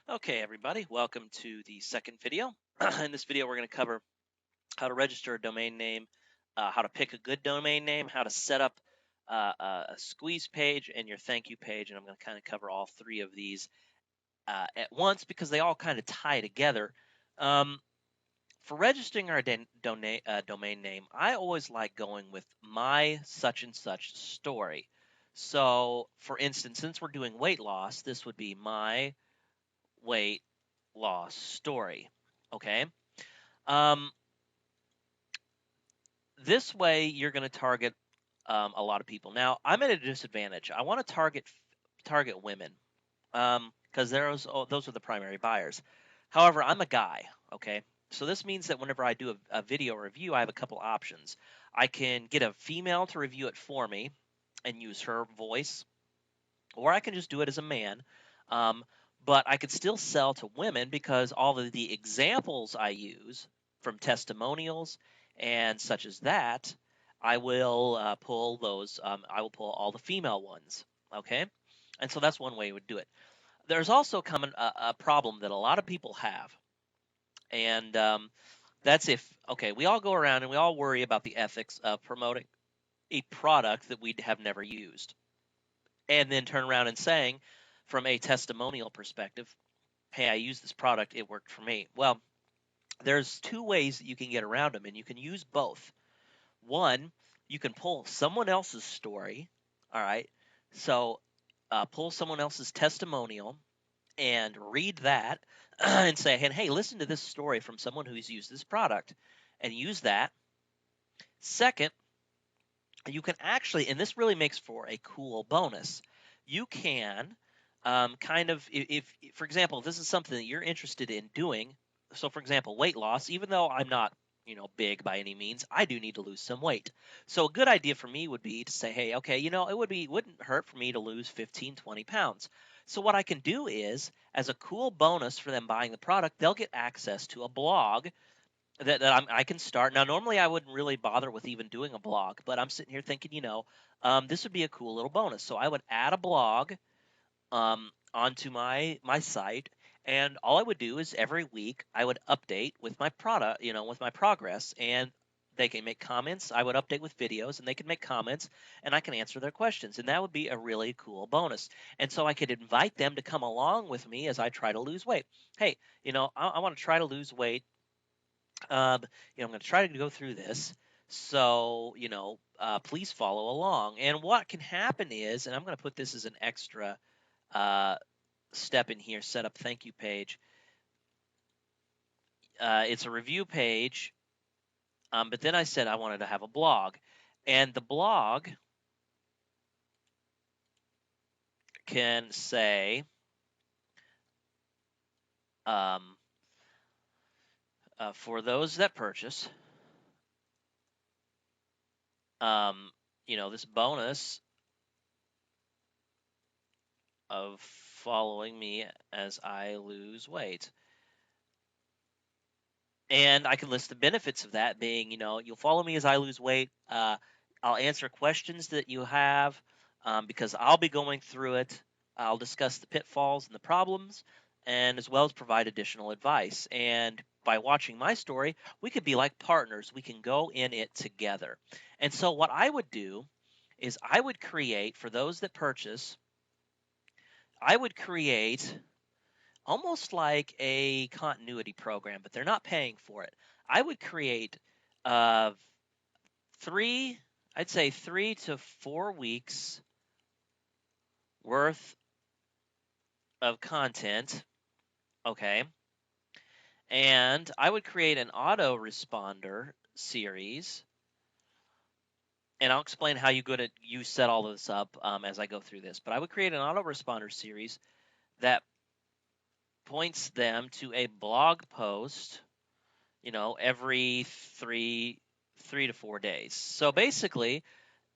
Okay, everybody, welcome to the second video. In this video, we're going to cover how to register a domain name, how to pick a good domain name, how to set up a squeeze page and your thank you page. And I'm going to kind of cover all three of these at once because they all kind of tie together. Um, for registering our domain name, I always like going with my such and such story. So, for instance, since we're doing weight loss, this would be my weight loss story. Okay. Um, this way, you're going to target a lot of people. Now, I'm at a disadvantage. I want to target women because those are the primary buyers. However, I'm a guy. Okay. So this means that whenever I do a video review, I have a couple options. I can get a female to review it for me and use her voice, or I can just do it as a man. Um, but I could still sell to women because all of the examples I use from testimonials and such as that, I will pull those. I will pull all the female ones. Okay, and so that's one way you would do it. There's also a problem that a lot of people have, and that's if okay, we all go around and we all worry about the ethics of promoting a product that we have never used and then turn around and saying from a testimonial perspective, hey, I used this product, it worked for me. Well, there's two ways that you can get around them, and you can use both. One, you can pull someone else's story, all right? So pull someone else's testimonial and read that and say, hey, listen to this story from someone who's used this product and use that. Second, you can actually, and this really makes for a cool bonus, you can kind of, for example, if this is something that you're interested in doing, so for example, weight loss, even though I'm not, big by any means, I do need to lose some weight. So a good idea for me would be to say, hey, okay, wouldn't hurt for me to lose 15, 20 pounds. So what I can do is, as a cool bonus for them buying the product, they'll get access to a blog that I can start. Now, normally I wouldn't really bother with even doing a blog, but I'm sitting here thinking, this would be a cool little bonus. So I would add a blog onto my site, and all I would do is every week I would update with my product, with my progress, and they can make comments. I would update with videos, and they can make comments, and I can answer their questions, and that would be a really cool bonus. And so I could invite them to come along with me as I try to lose weight. Hey, I want to try to lose weight. um, I'm going to try to go through this. So, please follow along. And what can happen is, and I'm going to put this as an extra uh, step in here, set up thank you page. It's a review page, but then I said I wanted to have a blog. And the blog can say, um, for those that purchase, um, this bonus of following me as I lose weight. And I can list the benefits of that being, you'll follow me as I lose weight. I'll answer questions that you have because I'll be going through it. I'll discuss the pitfalls and the problems, and as well as provide additional advice. And by watching my story, we could be like partners. We can go in it together. And so, what I would do is I would create, for those that purchase, I would create almost like a continuity program, but they're not paying for it. I would create uh, three, I'd say 3 to 4 weeks worth of content. Okay. And I would create an autoresponder series. And I'll explain how you set all this up as I go through this. But I would create an autoresponder series that points them to a blog post every 3 to 4 days. So basically,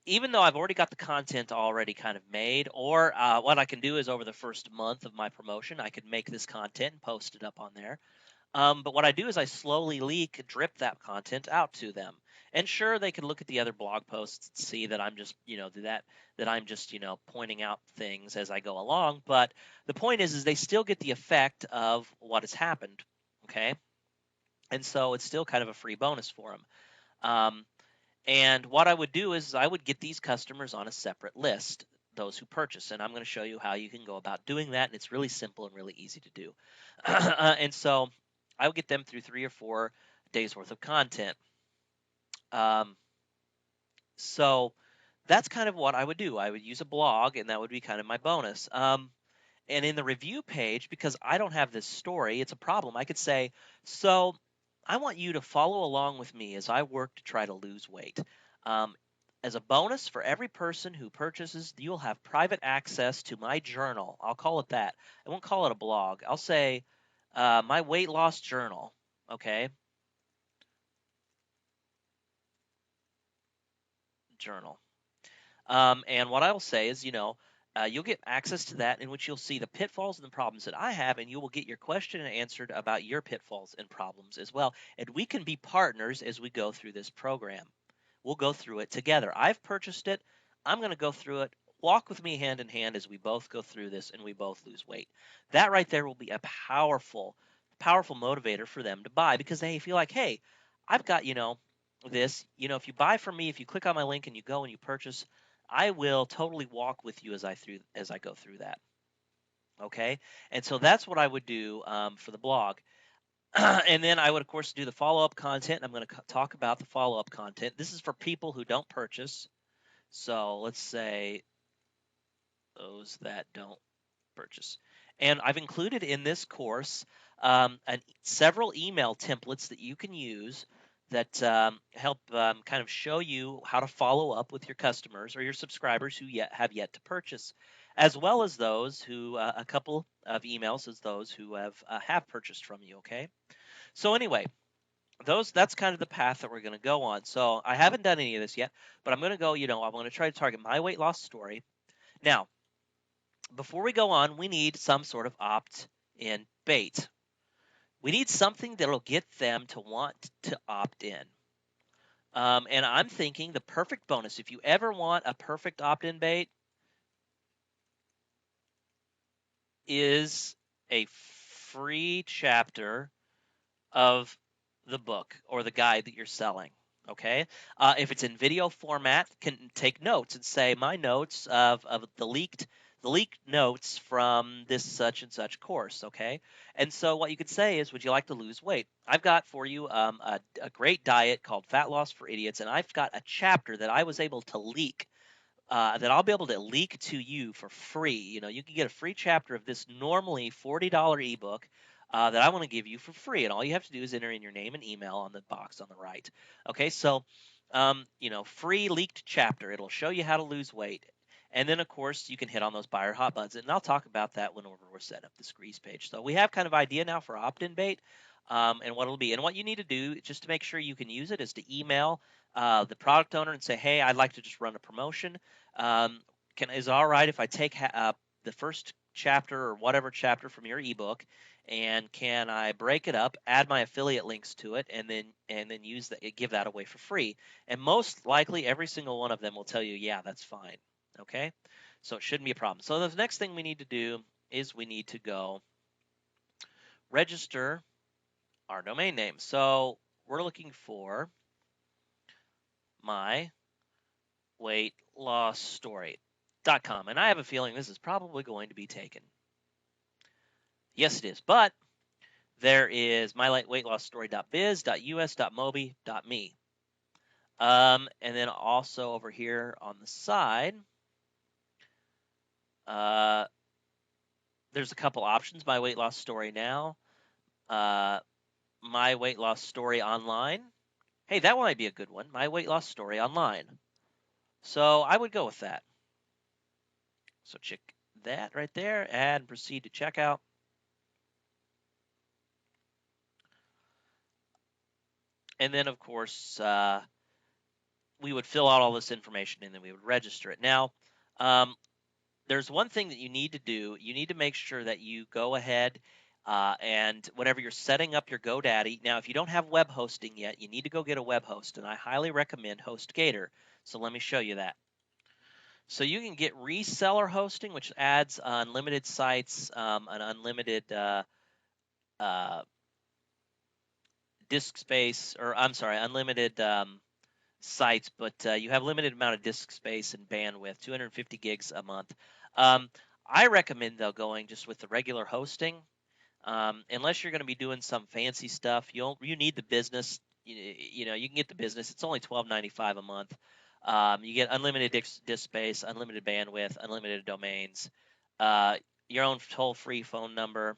even though I've already got the content already kind of made, or what I can do is over the first month of my promotion, I could make this content and post it up on there. But what I do is I slowly drip that content out to them. And sure, they can look at the other blog posts and see that I'm just, that I'm just, pointing out things as I go along. But the point is they still get the effect of what has happened. Okay. And so it's still kind of a free bonus for them. Um, and what I would do is I would get these customers on a separate list, those who purchase. And I'm going to show you how you can go about doing that. And it's really simple and really easy to do. And so I would get them through 3 or 4 days worth of content. Um, so that's kind of what I would do. I would use a blog, and that would be kind of my bonus. And in the review page, because I don't have this story, it's a problem. I could say, so I want you to follow along with me as I work to try to lose weight. Um, as a bonus for every person who purchases, you'll have private access to my journal. I'll call it that. I won't call it a blog. I'll say my weight loss journal. Okay. Journal. And what I will say is, you'll get access to that in which you'll see the pitfalls and the problems that I have, and you will get your question answered about your pitfalls and problems as well. And we can be partners as we go through this program. We'll go through it together. I've purchased it. I'm going to go through it. Walk with me hand in hand as we both go through this and we both lose weight. That right there will be a powerful, powerful motivator for them to buy because they feel like, hey, I've got, this, if you buy from me, if you click on my link and you go and you purchase, I will totally walk with you as I go through that. Okay, and so that's what I would do for the blog. And then I would, of course, do the follow up content. I'm going to talk about the follow up content. This is for people who don't purchase. So let's say those that don't purchase. And I've included in this course several email templates that you can use that help kind of show you how to follow up with your customers or your subscribers who have yet to purchase, as well as those who a couple of emails as those who have purchased from you. Okay, so anyway, that's kind of the path that we're going to go on. So I haven't done any of this yet, but I'm going to go. I'm going to try to target my weight loss story. Now, before we go on, we need some sort of opt-in bait. We need something that'll get them to want to opt in. And I'm thinking the perfect bonus, if you ever want a perfect opt-in bait, is a free chapter of the book or the guide that you're selling. Okay, if it's in video format, can take notes and say my notes of the leaked notes from this such and such course. Okay, and so what you could say is, would you like to lose weight? I've got for you a great diet called Fat Loss for Idiots, and I've got a chapter that I was able to leak. That I'll be able to leak to you for free. You can get a free chapter of this normally $40 ebook that I want to give you for free. And all you have to do is enter in your name and email on the box on the right. Okay, so, free leaked chapter. It'll show you how to lose weight. And then, of course, you can hit on those buyer hot buttons. And I'll talk about that whenever we're setting up the squeeze page. So we have kind of idea now for opt-in bait and what it'll be. And what you need to do, just to make sure you can use it, is to email the product owner and say, hey, I'd like to just run a promotion. Is it all right if I take the first chapter or whatever chapter from your ebook, and can I break it up, add my affiliate links to it, and then give that away for free? And most likely, every single one of them will tell you, yeah, that's fine. Okay, so it shouldn't be a problem. So the next thing we need to do is we need to go register our domain name. So we're looking for my weight loss story.com, and I have a feeling this is probably going to be taken. Yes, it is, but there is myweightlossstory.biz.us.mobi.me. And then also over here on the side, there's a couple options. My weight loss story now, my weight loss story online. Hey, that might be a good one. My weight loss story online. So I would go with that. So check that right there and proceed to checkout. And then, of course, we would fill out all this information and then we would register it. Now, there's one thing that you need to do. You need to make sure that you go ahead And whenever you're setting up your GoDaddy, now if you don't have web hosting yet, you need to go get a web host, and I highly recommend HostGator. So let me show you that. So you can get reseller hosting, which adds unlimited sites, an unlimited uh, disk space, or I'm sorry, unlimited sites, but you have limited amount of disk space and bandwidth, 250 gigs a month. Um, I recommend though going just with the regular hosting, unless you're going to be doing some fancy stuff. You need the business. You know you can get the business. It's only $12.95 a month. You get unlimited disk space, unlimited bandwidth, unlimited domains, uh, your own toll-free phone number,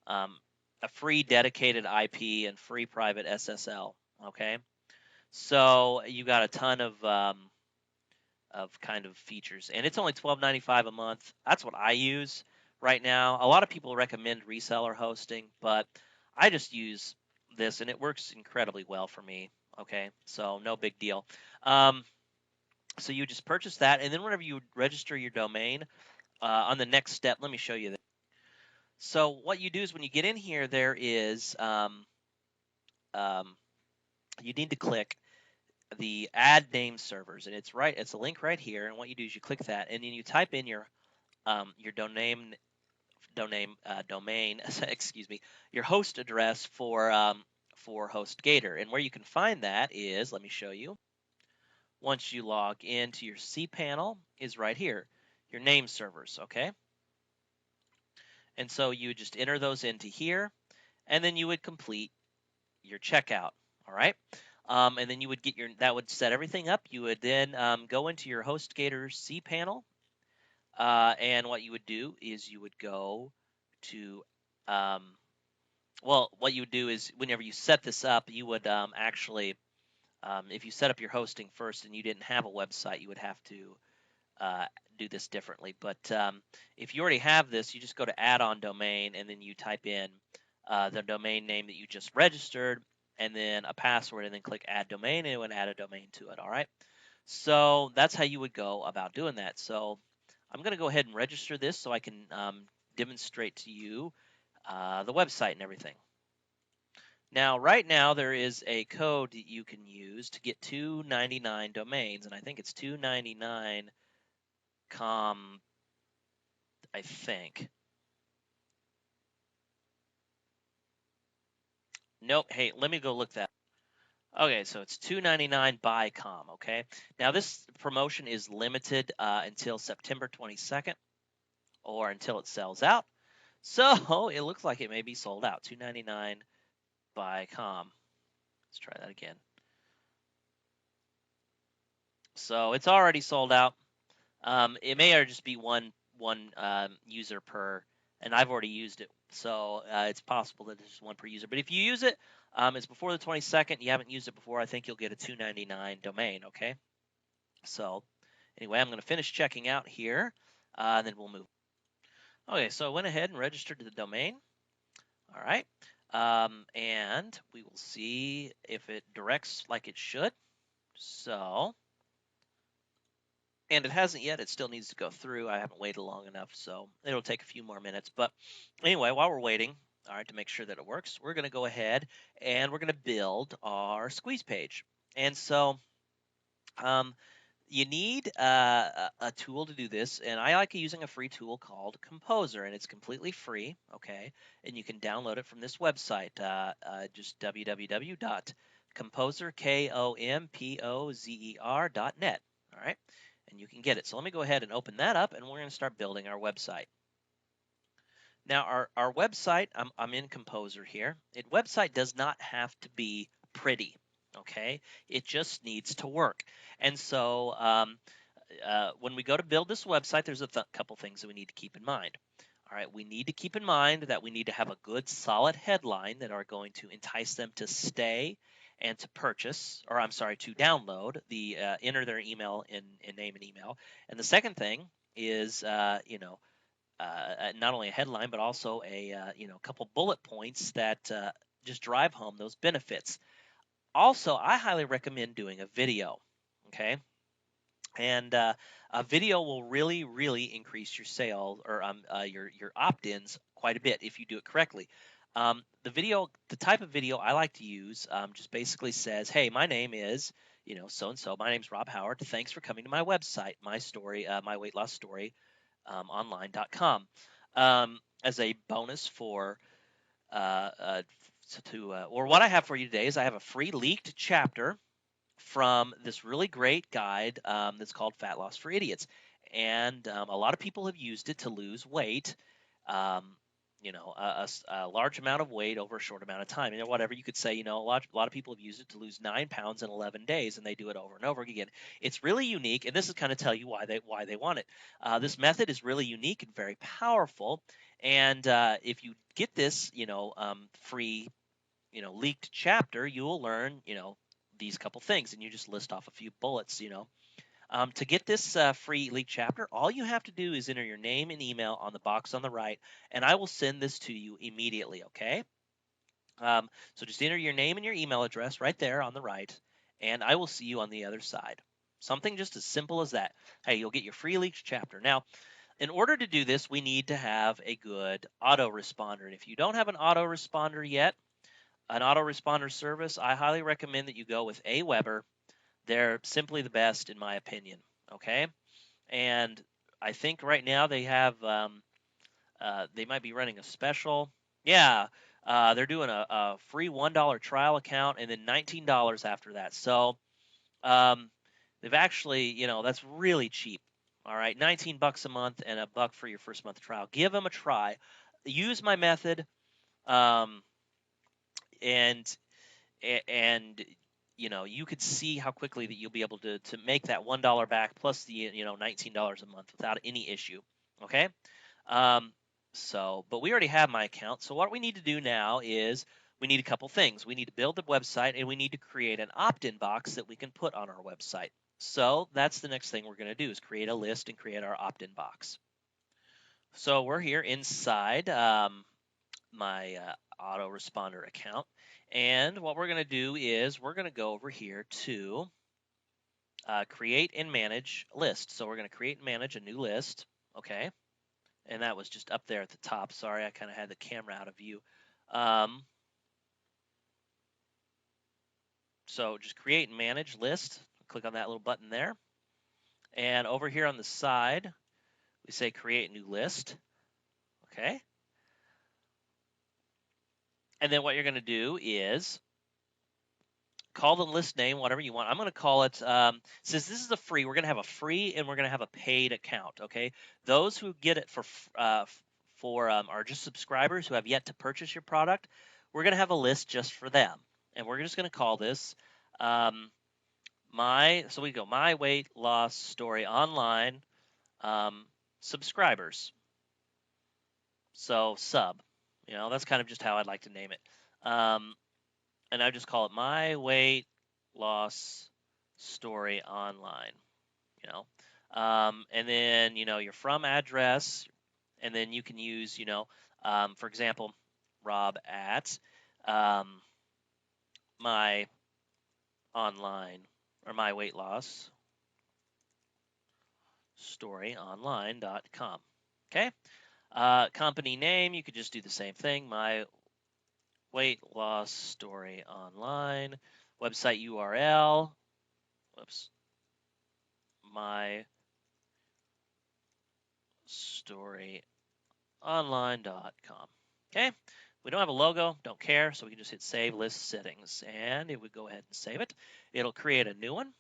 um, a free dedicated IP, and free private SSL. Okay, so you got a ton of kind of features, and it's only $12.95 a month. That's what I use right now. A lot of people recommend reseller hosting, but I just use this, and it works incredibly well for me. Okay, so no big deal. Um, so you just purchase that, and then whenever you register your domain, on the next step, let me show you that. So what you do is when you get in here, there is um, you need to click the add name servers, and it's a link right here. And what you do is you click that, and then you type in your domain excuse me, your host address for HostGator. And where you can find that is, let me show you. Once you log into your cPanel, is right here, your name servers. Okay, and so you just enter those into here, and then you would complete your checkout. All right. And then you would that would set everything up. You would then go into your HostGator cPanel, and what you would do is you would go to, um, well, what you would do is whenever you set this up, you would actually, if you set up your hosting first and you didn't have a website, you would have to uh, do this differently. But if you already have this, you just go to add-on domain, and then you type in the domain name that you just registered, and then a password, and then click add domain, and it would add a domain to it. All right. So that's how you would go about doing that. So I'm going to go ahead and register this so I can demonstrate to you the website and everything. Now, right now, there is a code that you can use to get 299 domains, and I think it's 299 com, I think. Nope. Hey, let me go look that. Okay, so it's 299 by com. Okay. Now this promotion is limited until September 22nd, or until it sells out. So it looks like it may be sold out. 299 by com. Let's try that again. So it's already sold out. It may just be one user per, and I've already used it, so it's possible that there's one per user. But if you use it, it's before the 22nd. You haven't used it before. I think you'll get a 299 domain. Okay. So anyway, I'm going to finish checking out here, and then we'll move. Okay, so I went ahead and registered the domain. All right, and we will see if it directs like it should. So. And it hasn't yet. It still needs to go through. I haven't waited long enough, so it'll take a few more minutes. But anyway, while we're waiting, all right, to make sure that it works, we're going to go ahead and we're going to build our squeeze page. And so you need a tool to do this, and I like using a free tool called Composer, and it's completely free, okay? And you can download it from this website, just www.composer, Kompozer.net, all right? And you can get it. So let me go ahead and open that up, and we're going to start building our website. Now, our website, I'm in Composer here. Website does not have to be pretty, okay? It just needs to work. And so when we go to build this website, there's a couple things that we need to keep in mind. All right, we need to keep in mind that we need to have a good, solid headline that are going to entice them to stay and to purchase, or I'm sorry, to download enter their email in name and email. And the second thing is, not only a headline, but also a couple bullet points that just drive home those benefits. Also, I highly recommend doing a video. Okay, and a video will really increase your sales, or your opt-ins quite a bit if you do it correctly. The type of video I like to use just basically says, "Hey, my name is, so and so. My name's Rob Howard. Thanks for coming to my website, my story, my weight loss story, online.com." As a bonus for or what I have for you today is I have a free leaked chapter from this really great guide that's called Fat Loss for Idiots. And a lot of people have used it to lose weight, um, a large amount of weight over a short amount of time. Whatever you could say, a lot of people have used it to lose 9 pounds in 11 days, and they do it over and over again. It's really unique, and this is kind of tell you why they want it. This method is really unique and very powerful. And if you get this, free, leaked chapter, you will learn, these couple things, and you just list off a few bullets. To get this free leaked chapter, all you have to do is enter your name and email on the box on the right, and I will send this to you immediately. Okay. So just enter your name and your email address right there on the right, and I will see you on the other side. Something just as simple as that. Hey, you'll get your free leaked chapter. Now, in order to do this, we need to have a good autoresponder. And if you don't have an autoresponder yet, an autoresponder service, I highly recommend that you go with Aweber. They're simply the best, in my opinion. Okay, and I think right now they have they might be running a special. Yeah, they're doing a free $1 trial account and then $19 after that. So um, they've actually, that's really cheap. All right, 19 bucks a month and $1 for your first month trial. Give them a try. Use my method, um, and and you could see how quickly that you'll be able to make that $1 back plus the $19 a month without any issue. Okay. Um, but we already have my account. So what we need to do now is we need a couple things. We need to build the website, and we need to create an opt-in box that we can put on our website. So that's the next thing we're going to do is create a list and create our opt-in box. So we're here inside my autoresponder account. And what we're going to do is we're going to go over here to create and manage list. So we're going to create and manage a new list. Okay. And that was just up there at the top. Sorry, I kind of had the camera out of view. So just create and manage list. Click on that little button there. And over here on the side, we say create new list. Okay. And then what you're going to do is call the list name whatever you want. I'm going to call it, since this is a free, we're going to have a free and we're going to have a paid account. Okay. Those who get it are just subscribers who have yet to purchase your product. We're going to have a list just for them. And we're just going to call this so we go my weight loss story online subscribers. So sub, that's kind of just how I'd like to name it. And I just call it my weight loss story online, and then, your from address, and then you can use, for example, Rob at my online or my weight loss story online.com. Okay. Company name, you could just do the same thing. My weight loss story online. Website URL. Whoops. My story online.com. Okay. We don't have a logo, don't care, so we can just hit save list settings, and it would go ahead and save it. It'll create a new one.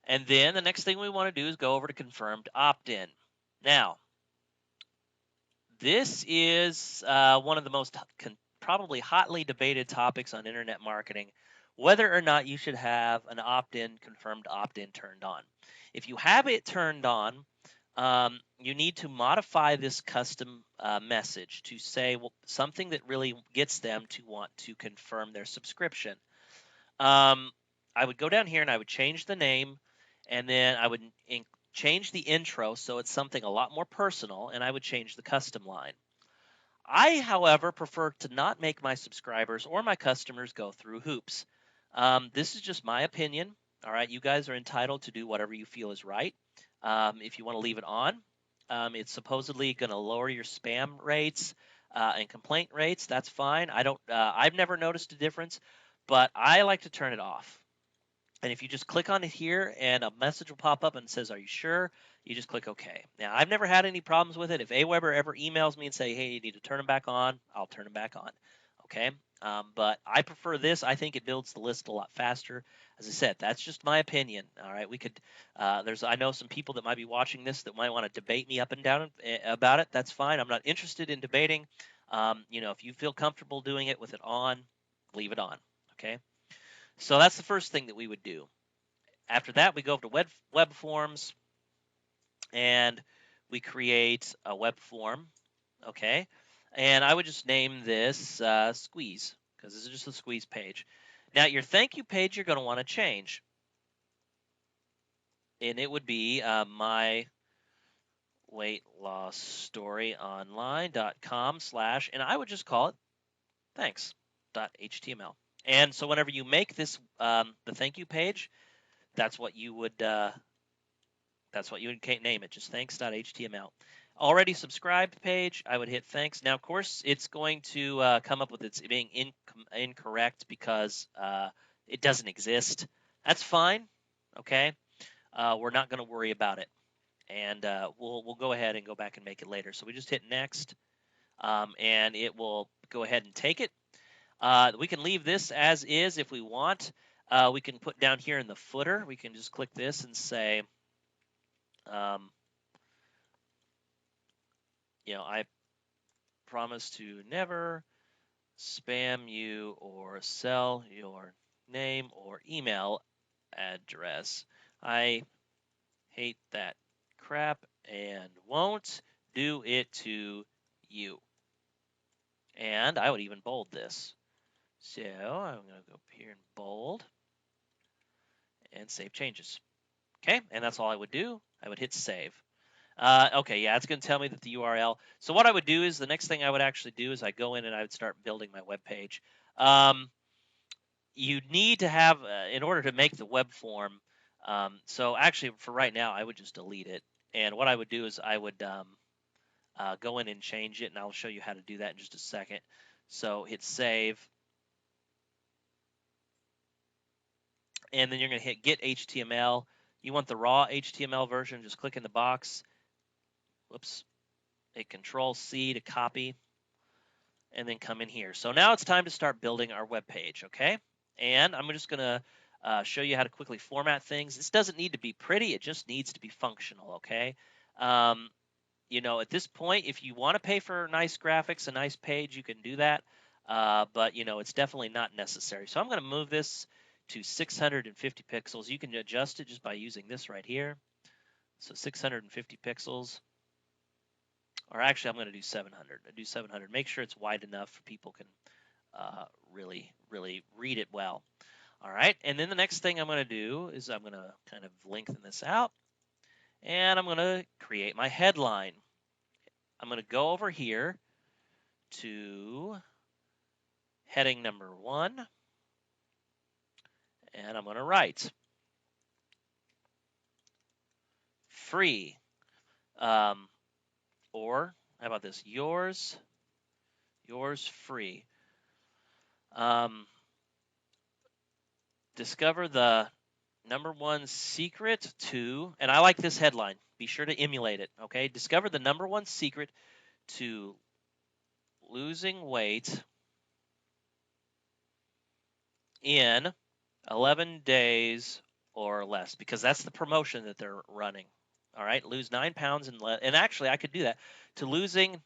And then the next thing we want to do is go over to confirmed opt-in. Now, this is one of the most probably hotly debated topics on internet marketing, whether or not you should have an opt-in, confirmed opt-in turned on. If you have it turned on, you need to modify this custom message to say something that really gets them to want to confirm their subscription. I would go down here and I would change the name, and then I would change the intro so it's something a lot more personal, and I would change the custom line. I, however, prefer to not make my subscribers or my customers go through hoops. This is just my opinion. All right, you guys are entitled to do whatever you feel is right. If you want to leave it on, It's supposedly going to lower your spam rates and complaint rates. That's fine. I've never noticed a difference, but I like to turn it off. And if you just click on it here and a message will pop up and says, "Are you sure?" You just click OK. Now, I've never had any problems with it. If Aweber ever emails me and say, "Hey, you need to turn them back on," I'll turn them back on. Okay. But I prefer this. I think it builds the list a lot faster. As I said, that's just my opinion. All right. I know some people that might be watching this that might want to debate me up and down about it. That's fine. I'm not interested in debating. If you feel comfortable doing it with it on, leave it on. Okay. So that's the first thing that we would do. After that, we go to web forms and we create a web form. Okay. And I would just name this squeeze because this is just a squeeze page. Now, your thank you page you're going to want to change. And it would be my weight loss story online.com/ and I would just call it thanks.html. And so whenever you make this the thank you page, that's what you would name it, just thanks.html. Already subscribed page, I would hit thanks. Now, of course, it's going to come up with it being incorrect because it doesn't exist. That's fine. Okay, we're not going to worry about it, and we'll go ahead and go back and make it later. So we just hit next, and it will go ahead and take it. We can leave this as is if we want. We can put down here in the footer. We can just click this and say, I promise to never spam you or sell your name or email address. I hate that crap and won't do it to you. And I would even bold this. So I'm going to go up here and bold and save changes. Okay, and that's all I would do. I would hit save. Okay, yeah, it's going to tell me that the URL. So what I would do is the next thing I would actually do is I go in and I would start building my web page. You need to have, in order to make the web form, so actually for right now, I would just delete it. And what I would do is I would go in and change it, and I'll show you how to do that in just a second. So hit save. And then you're going to hit get HTML. You want the raw HTML version, just click in the box. Whoops. Hit Control-C to copy, and then come in here. So now it's time to start building our web page, okay? And I'm just going to show you how to quickly format things. This doesn't need to be pretty. It just needs to be functional, okay? At this point, if you want to pay for nice graphics, a nice page, you can do that. But, it's definitely not necessary. So I'm going to move this to 650 pixels. You can adjust it just by using this right here. So 650 pixels. Or actually, I'm going to do 700. I do 700. Make sure it's wide enough for people can really, really read it well. All right. And then the next thing I'm going to do is I'm going to kind of lengthen this out. And I'm going to create my headline. I'm going to go over here to heading number 1. And I'm going to write free. Or how about this? Yours free. Discover the number 1 secret to, and I like this headline. Be sure to emulate it, okay? Discover the number 1 secret to losing weight in 11 days or less, because that's the promotion that they're running. All right, lose 9 pounds and actually I could do that to losing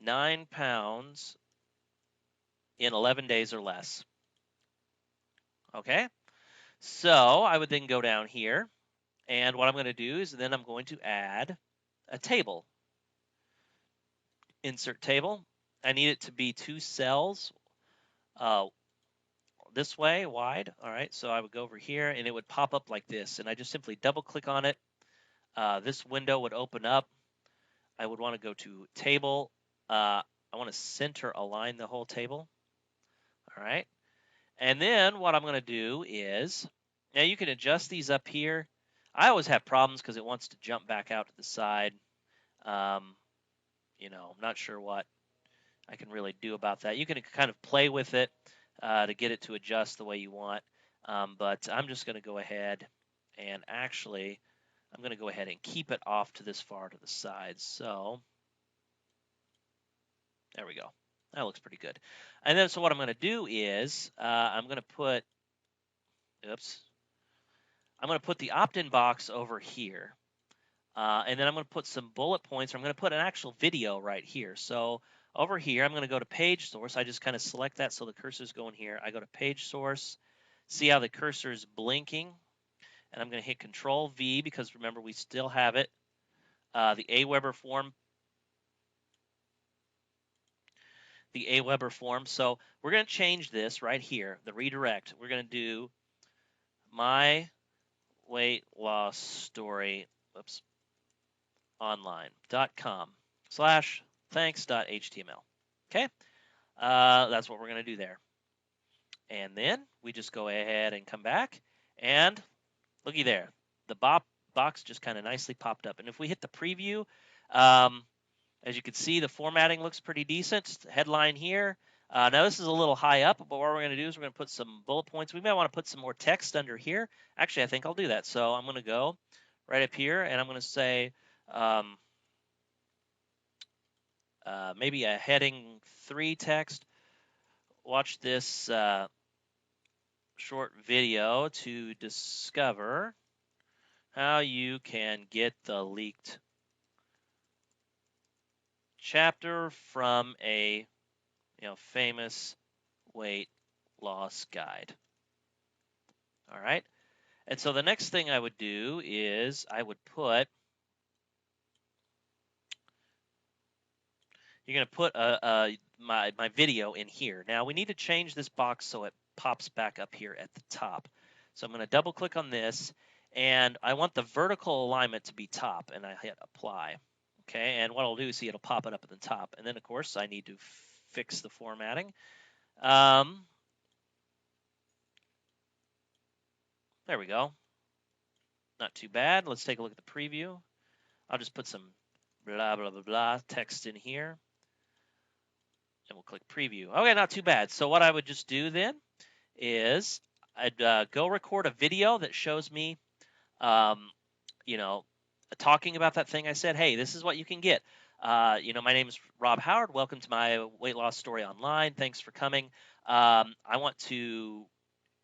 9 pounds in 11 days or less. Okay, so I would then go down here, and what I'm going to do is then I'm going to add a table. Insert table. I need it to be 2 cells this way wide. All right, so I would go over here and it would pop up like this, and I just simply double click on it. This window would open up. I would want to go to table. I want to center align the whole table. All right, and then what I'm going to do is, now you can adjust these up here. I always have problems because it wants to jump back out to the side. You know, I'm not sure what I can really do about that. You can kind of play with it to get it to adjust the way you want. But I'm just going to go ahead and actually, I'm going to go ahead and keep it off to this far to the side. So there we go. That looks pretty good. And then, so what I'm going to do is I'm going to put, I'm going to put the opt-in box over here. And then I'm going to put some bullet points. I'm going to put an actual video right here. So over here, I'm going to go to page source. I just kind of select that so the cursor's going here. I go to page source. See how the cursor is blinking? And I'm going to hit Control V because remember, we still have it. The Aweber form. The Aweber form. So we're going to change this right here, the redirect. We're going to do my weight loss story. online.com/thanks.html. Okay, that's what we're going to do there. And then we just go ahead and come back, and looky there, the box just kind of nicely popped up. And if we hit the preview, as you can see, the formatting looks pretty decent. Headline here. Now this is a little high up, but what we're going to do is we're going to put some bullet points. We might want to put some more text under here. Actually, I think I'll do that. So I'm going to go right up here, and I'm going to say maybe a heading 3 text. Watch this short video to discover how you can get the leaked chapter from a famous weight loss guide. All right. And so the next thing I would do is I would put, you're going to put my video in here. Now we need to change this box so it pops back up here at the top. So I'm going to double click on this, and I want the vertical alignment to be top, and I hit apply. Okay, and what I'll do is see it'll pop it up at the top. And then of course I need to fix the formatting. There we go. Not too bad. Let's take a look at the preview. I'll just put some blah, blah, blah, blah text in here. And we'll click preview. Okay, not too bad. So what I would just do then is I'd go record a video that shows me, talking about that thing I said. Hey, this is what you can get. My name is Rob Howard. Welcome to my weight loss story online. Thanks for coming. I want to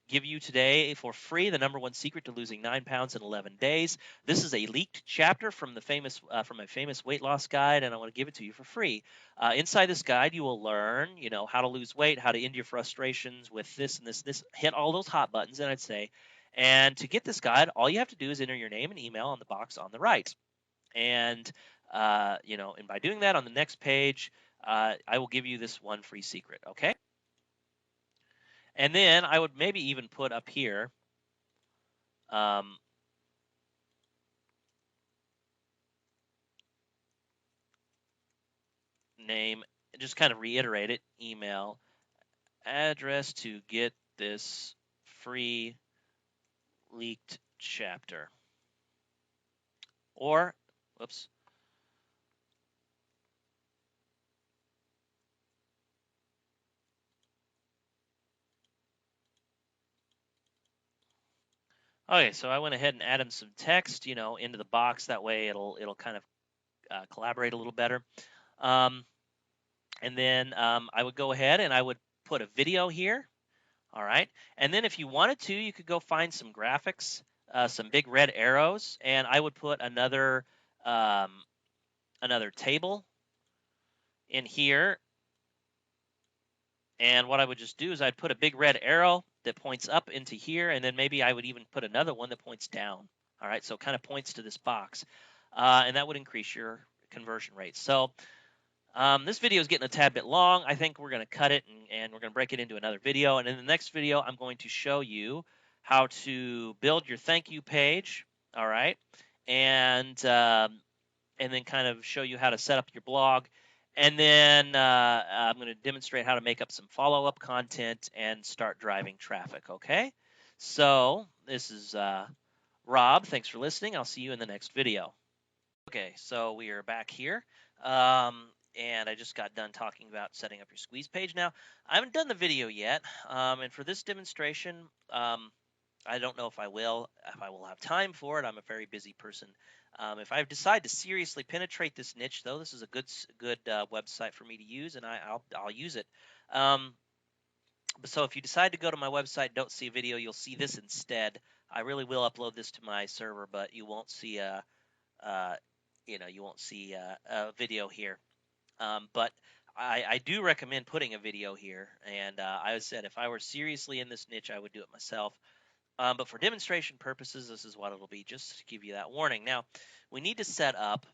give you today for free the #1 secret to losing 9 pounds in 11 days. This is a leaked chapter from the famous from a famous weight loss guide, and I want to give it to you for free. Inside this guide, you will learn, how to lose weight, how to end your frustrations with this and this. Hit all those hot buttons, and I'd say. And to get this guide, all you have to do is enter your name and email on the box on the right. And and by doing that on the next page, I will give you this one free secret. Okay. And then I would maybe even put up here, name, just kind of reiterate it, email, address to get this free leaked chapter. Or, whoops. Okay, so I went ahead and added some text, into the box. That way it'll kind of collaborate a little better. And then I would go ahead and I would put a video here. All right. And then if you wanted to, you could go find some graphics, some big red arrows, and I would put another table in here. And what I would just do is I'd put a big red arrow that points up into here, and then maybe I would even put another one that points down. All right, so it kind of points to this box, and that would increase your conversion rate. So this video is getting a tad bit long. I think we're going to cut it and we're going to break it into another video. And in the next video, I'm going to show you how to build your thank you page. All right, and then kind of show you how to set up your blog. And then I'm going to demonstrate how to make up some follow-up content and start driving traffic, okay? So this is Rob, thanks for listening. I'll see you in the next video. Okay, so we are back here. And I just got done talking about setting up your squeeze page. Now, I haven't done the video yet. And for this demonstration, I don't know if I will have time for it. I'm a very busy person. If I decide to seriously penetrate this niche, though, this is a good website for me to use, and I'll use it. So if you decide to go to my website, don't see a video, you'll see this instead. I really will upload this to my server, but you won't see a video here. But I do recommend putting a video here. And I said if I were seriously in this niche, I would do it myself. But for demonstration purposes, this is what it'll be, just to give you that warning. Now, we need to set up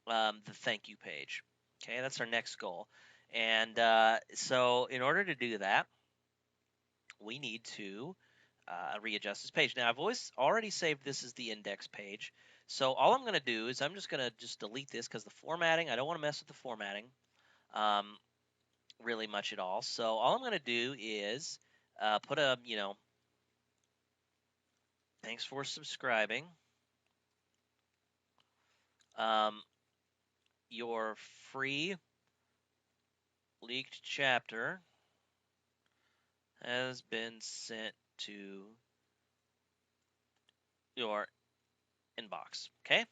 the thank you page. Okay, that's our next goal. And so in order to do that, we need to readjust this page. Now, I've already saved this as the index page. So all I'm going to do is I'm just going to delete this because the formatting, I don't want to mess with the formatting really much at all. So all I'm going to do is put a, thanks for subscribing. Your free leaked chapter has been sent to your inbox. Okay.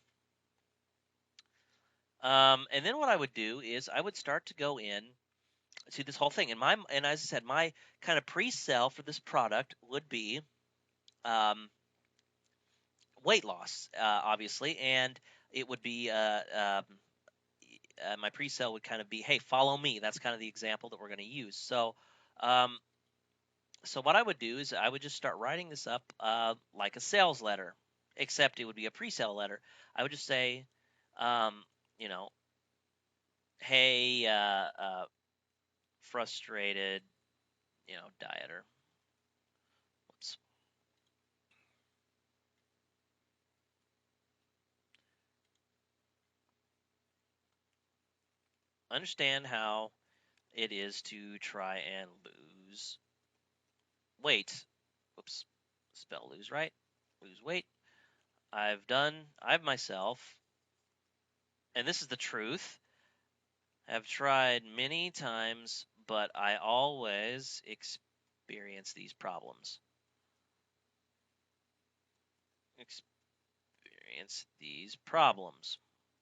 And then what I would do is I would start to go in to this whole thing. And as I said, my kind of pre-sale for this product would be weight loss, obviously, and it would be my pre-sale would kind of be, hey, follow me. That's kind of the example that we're going to use. So what I would do is I would just start writing this up like a sales letter, except it would be a pre-sale letter. I would just say, hey, frustrated, dieter. Whoops. Understand how it is to try and lose weight. Whoops. Spell lose right. Lose weight. I've myself, and this is the truth, have tried many times, but I always experience these problems.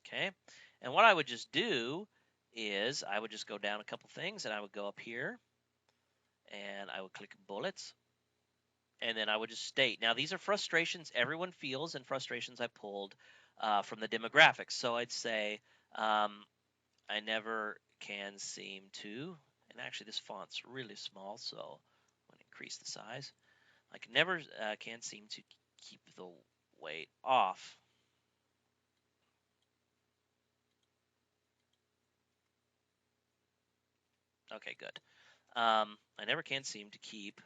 Okay? And what I would just do is I would just go down a couple things and I would go up here and I would click bullets and then I would just state. Now, these are frustrations everyone feels and frustrations I pulled from the demographics. So I'd say, I never can seem to, and actually this font's really small, so I'm going to increase the size. I can never can seem to keep the weight off. Okay, good. I never can seem to keep.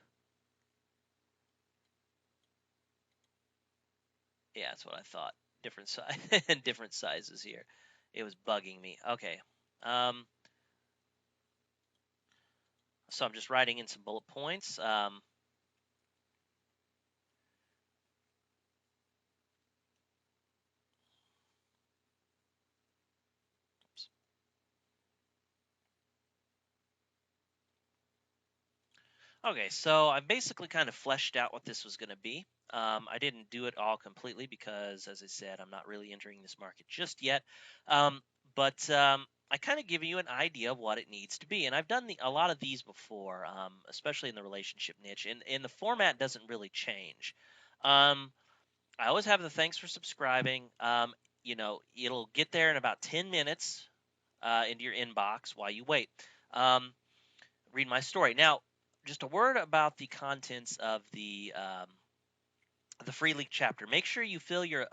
Yeah, that's what I thought. Different size and different sizes here. It was bugging me. Okay. So I'm just writing in some bullet points. Okay, so I basically kind of fleshed out what this was going to be. I didn't do it all completely because, as I said, I'm not really entering this market just yet. But I kind of give you an idea of what it needs to be. And I've done a lot of these before, especially in the relationship niche. And the format doesn't really change. I always have the thanks for subscribing. It'll get there in about 10 minutes into your inbox while you wait. Read my story. Now, just a word about the contents of the free leak chapter. Make sure you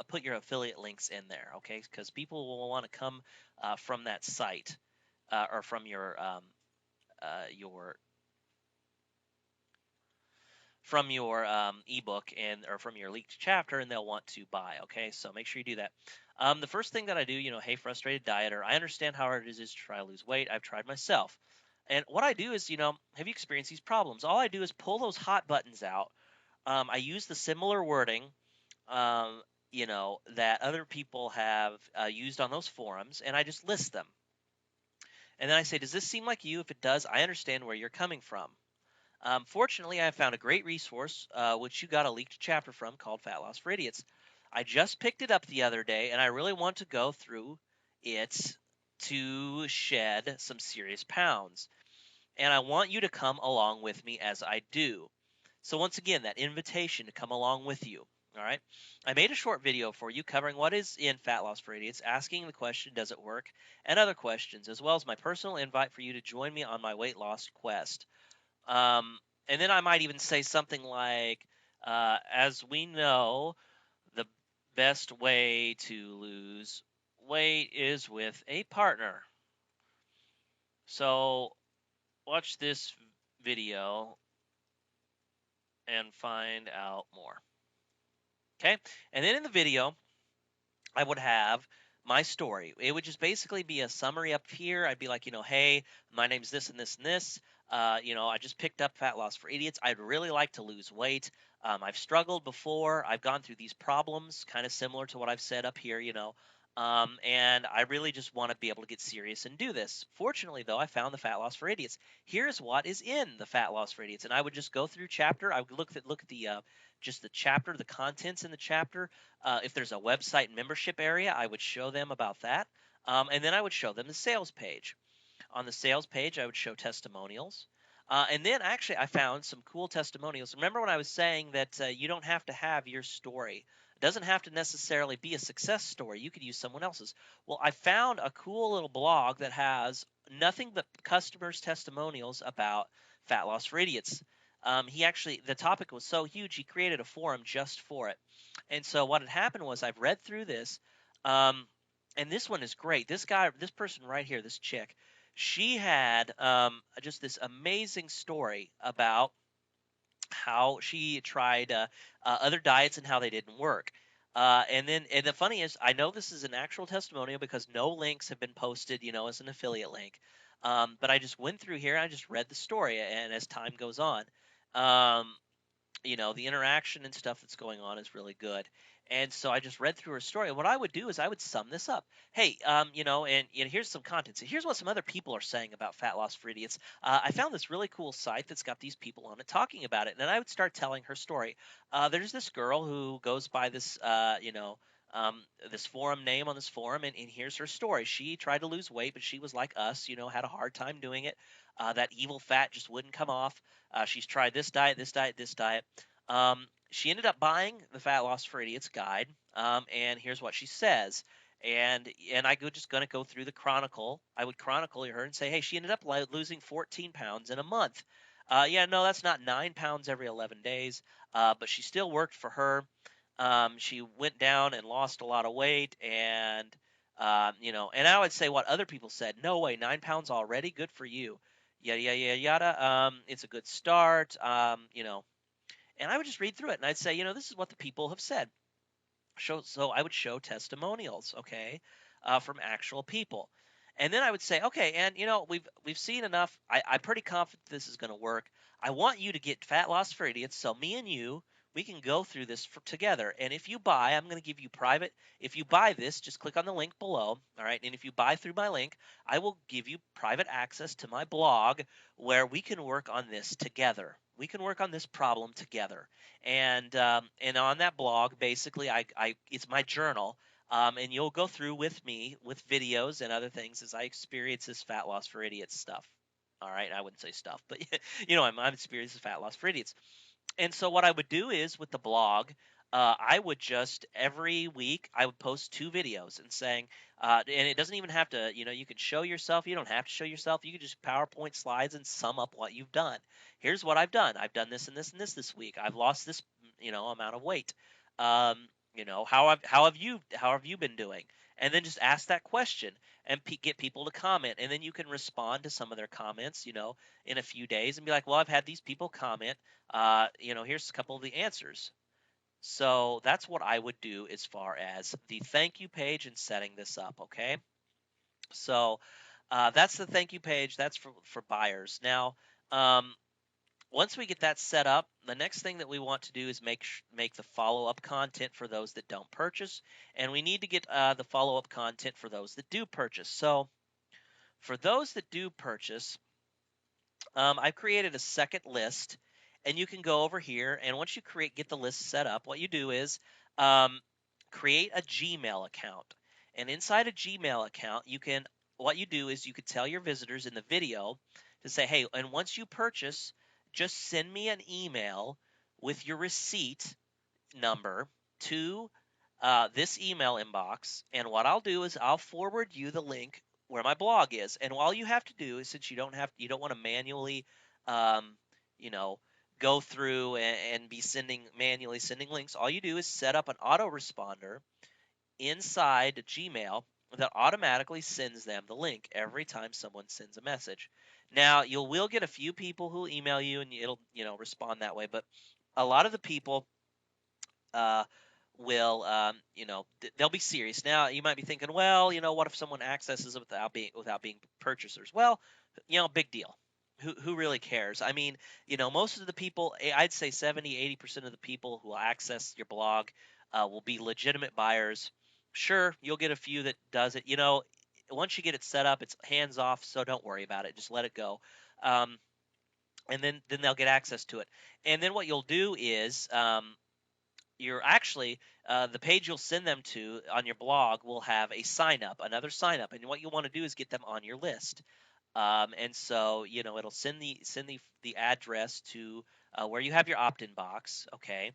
put your affiliate links in there, okay? Because people will want to come from that site or from your ebook or from your leaked chapter, and they'll want to buy. Okay, so make sure you do that. The first thing that I do, hey, frustrated dieter, I understand how hard it is to try to lose weight. I've tried myself. And what I do is, have you experienced these problems? All I do is pull those hot buttons out. I use the similar wording um, that other people have used on those forums, and I just list them. And then I say, does this seem like you? If it does, I understand where you're coming from. Fortunately, I found a great resource, which you got a leaked chapter from, called Fat Loss for Idiots. I just picked it up the other day, and I really want to go through it to shed some serious pounds. And I want you to come along with me as I do. So, once again, that invitation to come along with you. All right. I made a short video for you covering what is in Fat Loss for Idiots, asking the question, does it work? And other questions, as well as my personal invite for you to join me on my weight loss quest. And then I might even say something like, as we know, the best way to lose weight is with a partner. So watch this video and find out more. Okay? And then in the video, I would have my story. It would just basically be a summary up here. I'd be like, hey, my name's this and this and this. I just picked up Fat Loss for Idiots. I'd really like to lose weight. I've struggled before. I've gone through these problems, kind of similar to what I've said up here, and I really just want to be able to get serious and do this. Fortunately, though, I found the Fat Loss for Idiots. Here's what is in the Fat Loss for Idiots, and I would just go through chapter. I would look at the just the chapter, the contents in the chapter. If there's a website membership area, I would show them about that. And then I would show them the sales page. On the sales page, I would show testimonials. And then actually, I found some cool testimonials. Remember when I was saying that you don't have to have your story? It doesn't have to necessarily be a success story. You could use someone else's. Well, I found a cool little blog that has nothing but customers' testimonials about Fat Loss for Idiots. The topic was so huge, he created a forum just for it. And so what had happened was I've read through this, and this one is great. This person right here, this chick, she had just this amazing story about how she tried other diets and how they didn't work. And the funny is, I know this is an actual testimonial because no links have been posted, as an affiliate link. But I just went through here and I just read the story, and as time goes on, um, the interaction and stuff that's going on is really good. And so I just read through her story. And what I would do is I would sum this up. Hey, and here's some content. So here's what some other people are saying about Fat Loss for Idiots. I found this really cool site that's got these people on it talking about it. And then I would start telling her story. There's this girl who goes by this, this forum name on this forum, and here's her story. She tried to lose weight, but she was like us, had a hard time doing it. That evil fat just wouldn't come off. She's tried this diet, this diet, this diet. She ended up buying the Fat Loss for Idiots guide, and here's what she says. And I go just gonna go through the chronicle. I would chronicle her and say, hey, she ended up losing 14 pounds in a month. Yeah, no, that's not 9 pounds every 11 days, but she still worked for her. She went down and lost a lot of weight, and I would say what other people said. No way, 9 pounds already, good for you. Yada yada yada yada. It's a good start. And I would just read through it and I'd say, this is what the people have said. So I would show testimonials, okay, from actual people. And then I would say, okay, and we've seen enough. I'm pretty confident this is going to work. I want you to get Fat Loss for Idiots, so me and you, we can go through this together. And if you buy, I'm going to give you private. If you buy this, just click on the link below, all right? And if you buy through my link, I will give you private access to my blog where we can work on this together. We can work on this problem together. And on that blog, basically, I it's my journal. And you'll go through with me with videos and other things as I experience this Fat Loss for Idiots stuff. All right, I wouldn't say stuff, but I'm experiencing Fat Loss for Idiots. And so what I would do is with the blog, I would just every week I would post 2 videos and saying, and it doesn't even have to, you can show yourself. You don't have to show yourself. You can just PowerPoint slides and sum up what you've done. Here's what I've done. I've done this and this and this week. I've lost this, amount of weight. How have you been doing? And then just ask that question and get people to comment, and then you can respond to some of their comments, in a few days and be like, well, I've had these people comment. Here's a couple of the answers. So that's what I would do as far as the thank you page and setting this up. Okay. So that's the thank you page. That's for buyers. Now, once we get that set up, the next thing that we want to do is make the follow-up content for those that don't purchase, and we need to get the follow-up content for those that do purchase. So for those that do purchase, I've created a second list, and you can go over here, and once you get the list set up, what you do is um, create a Gmail account. And inside a Gmail account, what you do is you could tell your visitors in the video to say, hey, and once you purchase, just send me an email with your receipt number to this email inbox, and what I'll do is I'll forward you the link where my blog is. And all you have to do is, since you don't want to manually, um, you know, go through and be manually sending links, all you do is set up an autoresponder inside Gmail that automatically sends them the link every time someone sends a message. Now, you will get a few people who email you and it'll, respond that way, but a lot of the people uh, will, they'll be serious. Now, you might be thinking, well, what if someone accesses it without being purchasers? Well, big deal. Who really cares? I mean, most of the people, I'd say 70-80% of the people who will access your blog will be legitimate buyers. Sure, you'll get a few that does it. Once you get it set up, it's hands off, so don't worry about it. Just let it go. And then they'll get access to it. And then what you'll do is you're actually the page you'll send them to on your blog will have another sign up, and what you want to do is get them on your list. And so it'll send the address to where you have your opt-in box, okay?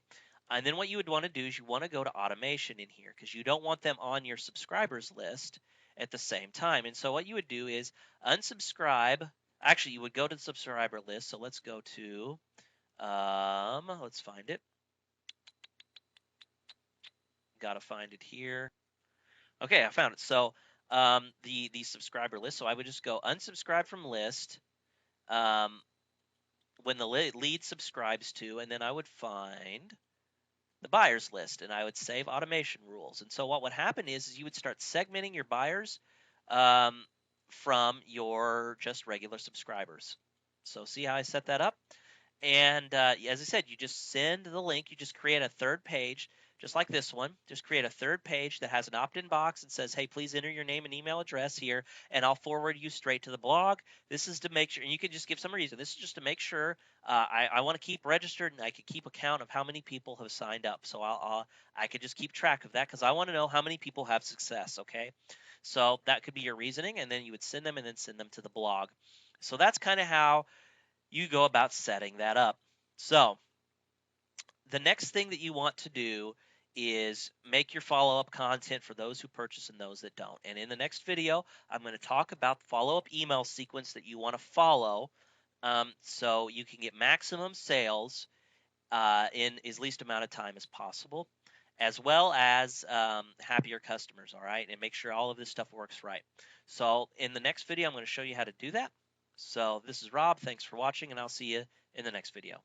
And then what you would want to do is you want to go to automation in here because you don't want them on your subscribers list at the same time. And so what you would do is unsubscribe. Actually, you would go to the subscriber list. So let's go to let's find it. Got to find it here. Okay, I found it. So the subscriber list. So I would just go unsubscribe from list when the lead subscribes to, and then I would find the buyers list, and I would save automation rules. And so what would happen is you would start segmenting your buyers um, from your just regular subscribers. So see how I set that up? And as I said, you just send the link. You just create a third page, just like this one. Just create a third page that has an opt-in box and says, hey, please enter your name and email address here, and I'll forward you straight to the blog. This is to make sure, and you can just give some reason. This is just to make sure I want to keep registered and I can keep account of how many people have signed up. So I could just keep track of that because I want to know how many people have success, okay? So that could be your reasoning, and then you would send them to the blog. So that's kind of how you go about setting that up. So the next thing that you want to do is make your follow-up content for those who purchase and those that don't. And in the next video, I'm going to talk about follow-up email sequence that you want to follow so you can get maximum sales in as least amount of time as possible, as well as happier customers, all right? And make sure all of this stuff works right. So in the next video, I'm going to show you how to do that. So this is Rob. Thanks for watching, and I'll see you in the next video.